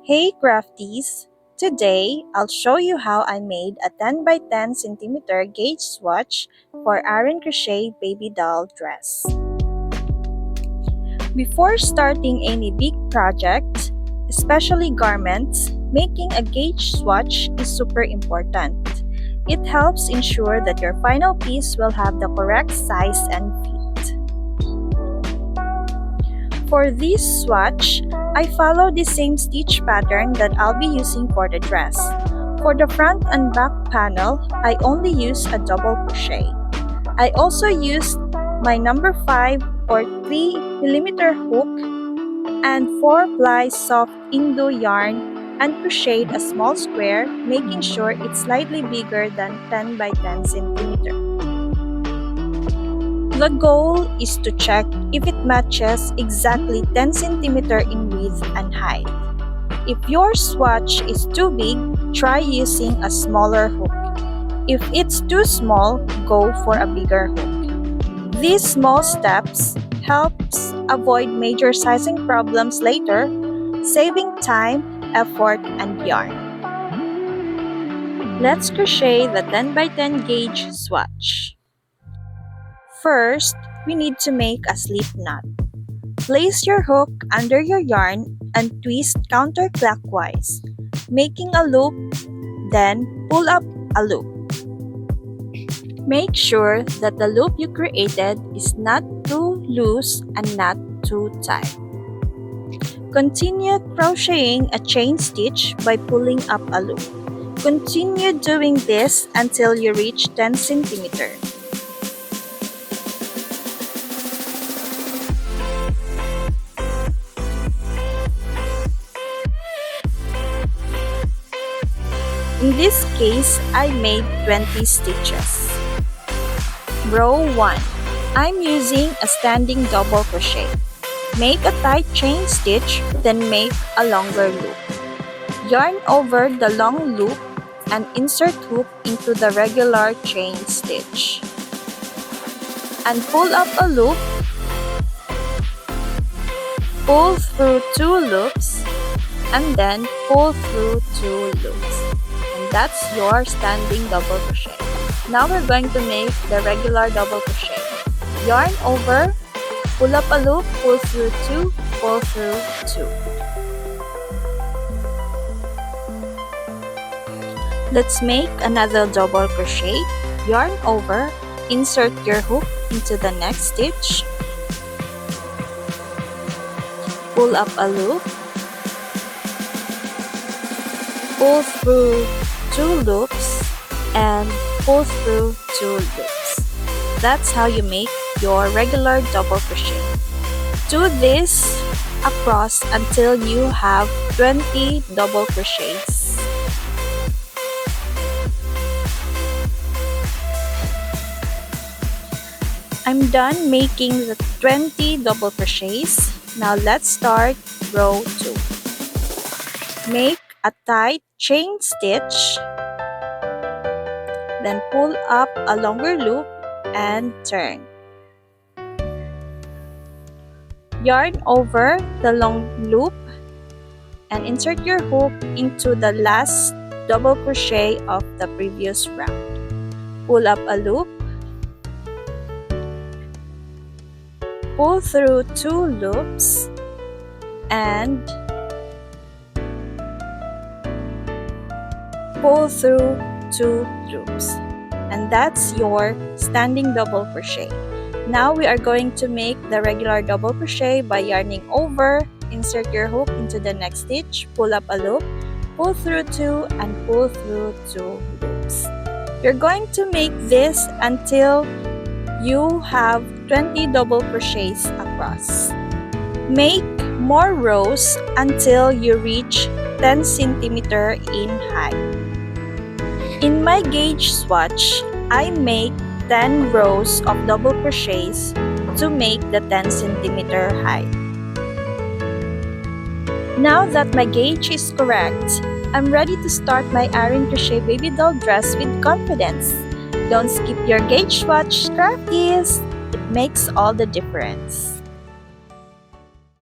Hey Crafties! Today, I'll show you how I made a 10 by 10 centimeter gauge swatch for Arin Crochet baby doll dress. Before starting any big project, especially garments, making a gauge swatch is super important. It helps ensure that your final piece will have the correct size and fit. For this swatch, I follow the same stitch pattern that I'll be using for the dress. For the front and back panel, I only use a double crochet. I also used my number 5 or 3mm hook and 4-ply soft Indo yarn and crocheted a small square, making sure it's slightly bigger than 10 by 10 centimeter. The goal is to check if it matches exactly 10 cm in width and height. If your swatch is too big, try using a smaller hook. If it's too small, go for a bigger hook. These small steps helps avoid major sizing problems later, saving time, effort, and yarn. Let's crochet the 10 by 10 gauge swatch. First, we need to make a slip knot. Place your hook under your yarn and twist counterclockwise, making a loop, then pull up a loop. Make sure that the loop you created is not too loose and not too tight. Continue crocheting a chain stitch by pulling up a loop. Continue doing this until you reach 10 cm. In this case, I made 20 stitches. Row 1. I'm using a standing double crochet. Make a tight chain stitch, then make a longer loop. Yarn over the long loop and insert hook into the regular chain stitch. And pull up a loop. Pull through 2 loops and then pull through 2 loops. That's your standing double crochet. Now we're going to make the regular double crochet. Yarn over, pull up a loop, pull through 2, pull through 2. Let's make another double crochet. Yarn over, insert your hook into the next stitch. Pull up a loop, pull through 2 loops and pull through 2 loops. That's how you make your regular double crochet. Do this across until you have 20 double crochets. I'm done making the 20 double crochets. Now let's start row 2. Make a tight chain stitch, then pull up a longer loop and turn. Yarn over the long loop and insert your hook into the last double crochet of the previous round. Pull up a loop, pull through 2 loops and pull through 2 loops, and that's your standing double crochet. Now we are going to make the regular double crochet by yarning over, insert your hook into the next stitch, pull up a loop, pull through 2 and pull through 2 loops. You're going to make this until you have 20 double crochets across. Make more rows until you reach 10 cm in height. In my gauge swatch, I make 10 rows of double crochets to make the 10 cm height. Now that my gauge is correct, I'm ready to start my Arin Crochet baby doll dress with confidence. Don't skip your gauge swatch, Crafties! It makes all the difference.